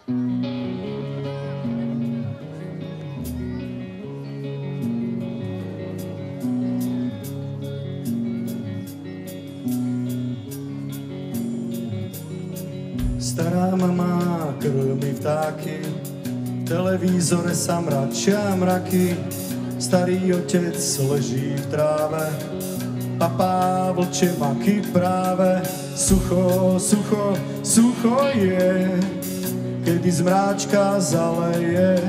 Stará mama krmi vtáky, v televízore sa mračia mraky. Starý otec leží v tráve, papá vlčie maky práve. Sucho, sucho, sucho je, kedy zmráčka zaleje.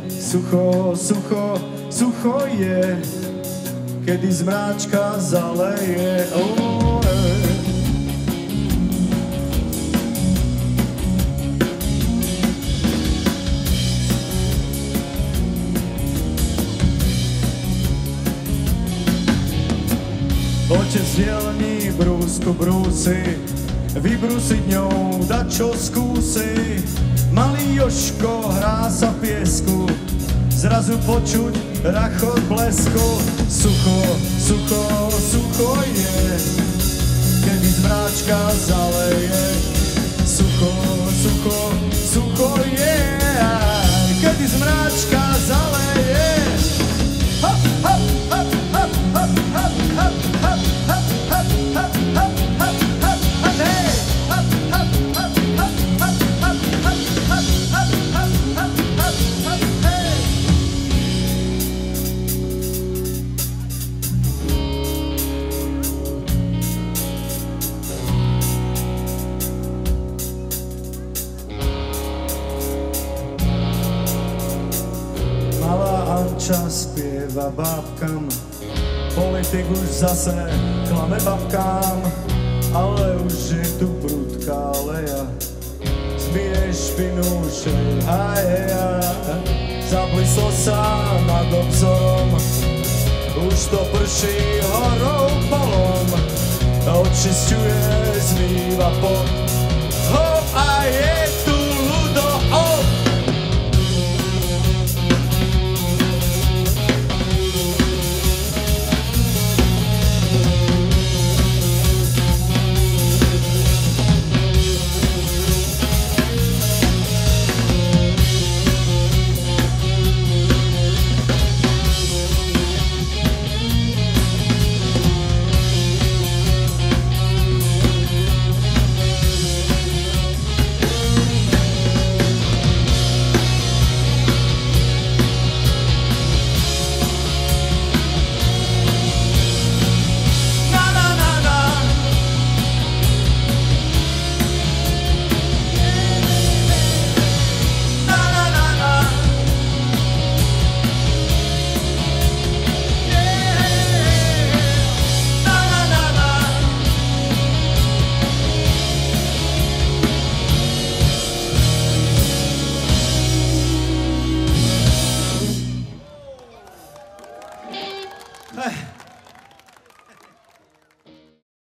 Sucho, sucho, sucho je, kedy zmráčka zaleje. Otec dielní brúsku brúsi, vybrúsiť ňou dačo skúsi. Malý Jožko hrá sa v piesku, zrazu počuť rachot blesku. Sucho, sucho, sucho je, kedy zmráčka zaleje. Sucho, sucho, sucho je, kedy zmráčka zaleje. Hop, hop, hop, hop, hop, hop, hop. Anča spieva bábkam, politik už zase klame babkám, ale už je tu prudká leja, zbije špinu šejhaja. Zablislo sa nad obzorom, už to prší horou polom, očisťuje, zmýva pot.